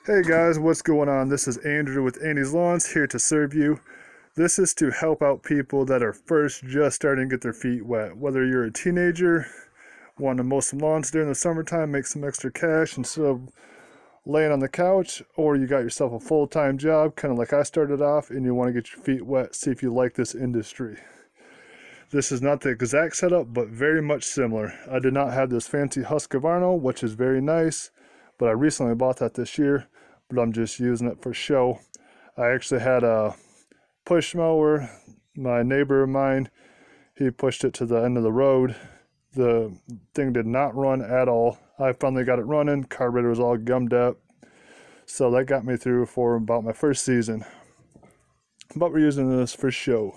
Hey guys, what's going on? This is Andrew with Andy's Lawns here to serve you. This is to help out people that are first just starting to get their feet wet. Whether you're a teenager, want to mow some lawns during the summertime, make some extra cash instead of laying on the couch, or you got yourself a full-time job, kind of like I started off, and you want to get your feet wet, see if you like this industry. This is not the exact setup, but very much similar. I did not have this fancy Husqvarna, which is very nice, but I recently bought that this year, but I'm just using it for show. I actually had a push mower. My neighbor of mine, he pushed it to the end of the road. The thing did not run at all. I finally got it running. Carburetor was all gummed up. So that got me through for about my first season. But we're using this for show.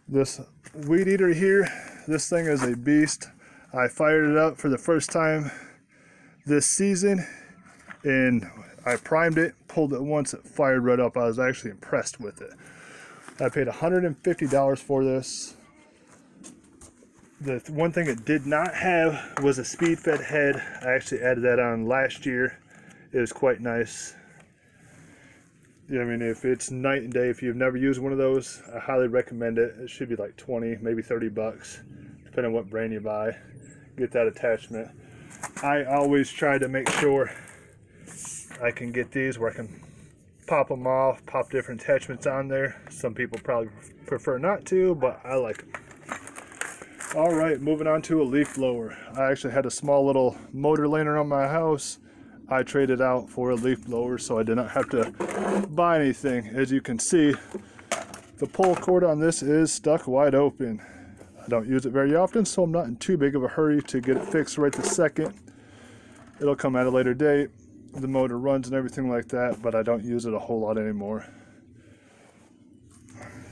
This weed eater here, this thing is a beast. I fired it up for the first time this season, and I primed it, pulled it once, it fired right up. I was actually impressed with it. I paid $150 for this. The one thing it did not have was a speed-fed head. I actually added that on last year. It was quite nice. Yeah, I mean, if it's night and day, if you've never used one of those, I highly recommend it. It should be like 20, maybe 30 bucks, depending on what brand you buy. Get that attachment. I always try to make sure I can get these where I can pop them off, pop different attachments on there. Some people probably prefer not to, but I like them. All right, moving on to a leaf blower. I actually had a small little motor laying around my house. I traded out for a leaf blower, so I did not have to buy anything. As you can see, the pull cord on this is stuck wide open. I don't use it very often, so I'm not in too big of a hurry to get it fixed right this second. It'll come at a later date. The motor runs and everything like that, but I don't use it a whole lot anymore.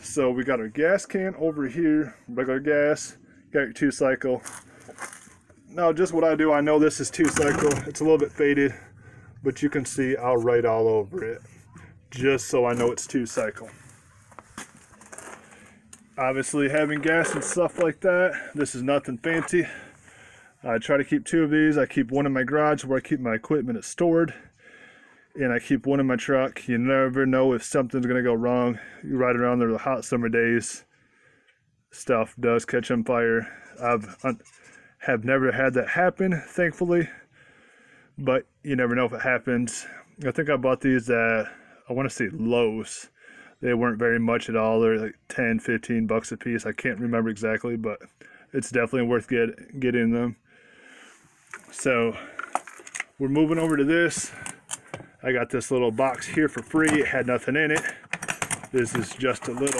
So we got our gas can over here, regular gas, got your 2-cycle. Now just what I do, I know this is 2-cycle, it's a little bit faded, but you can see I'll write all over it, just so I know it's 2-cycle. Obviously having gas and stuff like that, this is nothing fancy. I try to keep 2 of these. I keep one in my garage where I keep my equipment is stored, and I keep one in my truck. You never know if something's gonna go wrong. You ride around there the hot summer days, stuff does catch on fire. Have never had that happen, thankfully, but you never know if it happens. I think I bought these at, I want to say Lowe's. They weren't very much at all. They're like 10, 15 bucks a piece. I can't remember exactly, but it's definitely worth getting them. So we're moving over to this. I got this little box here for free. It had nothing in it. This is just a little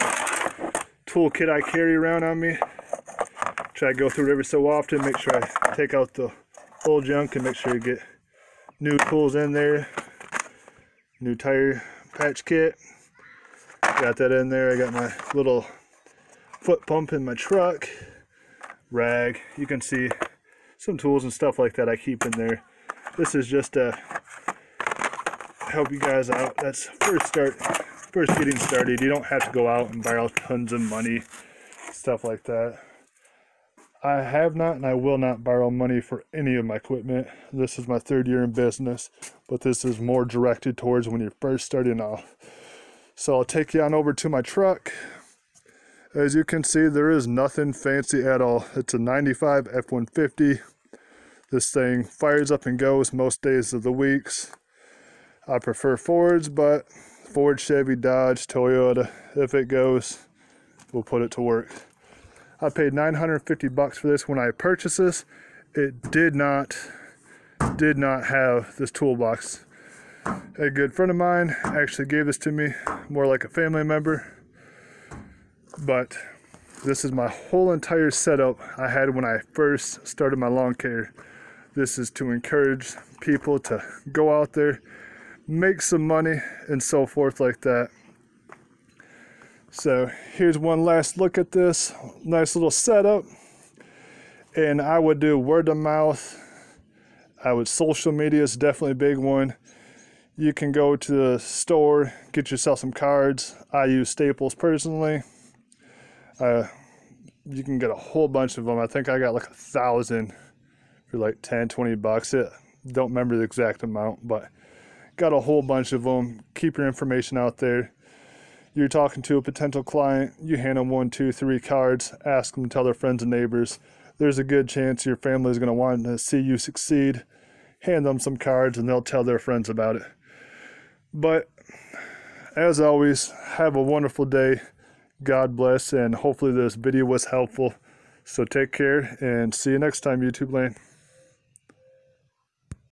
toolkit I carry around on me. Try to go through it every so often, make sure I take out the old junk and make sure you get new tools in there. New tire patch kit. Got that in there. I got my little foot pump in my truck. Rag. You can see some tools and stuff like that I keep in there. This is just to help you guys out. That's first getting started. You don't have to go out and borrow tons of money, stuff like that. I have not and I will not borrow money for any of my equipment. This is my 3rd year in business, but this is more directed towards when you're first starting off. So I'll take you on over to my truck. As you can see, there is nothing fancy at all. It's a 95 F-150. This thing fires up and goes most days of the weeks. I prefer Fords, but Ford, Chevy, Dodge, Toyota, if it goes, we'll put it to work. I paid $950 for this when I purchased this. It did not have this toolbox. A good friend of mine actually gave this to me, more like a family member. But this is my whole entire setup I had when I first started my lawn care. This is to encourage people to go out there, make some money, and so forth like that. So here's one last look at this nice little setup. And I would do word of mouth. Social media is definitely a big one. You can go to the store, get yourself some cards. I use Staples personally. You can get a whole bunch of them. I think I got like 1,000 for like 10, 20 bucks. Don't remember the exact amount, but Got a whole bunch of them. Keep your information out there. You're talking to a potential client, you hand them 1, 2, 3 cards, ask them to tell their friends and neighbors. There's a good chance your family is going to want to see you succeed. Hand them some cards and they'll tell their friends about it. But as always, have a wonderful day. God bless, and hopefully this video was helpful. So take care and see you next time, YouTube land.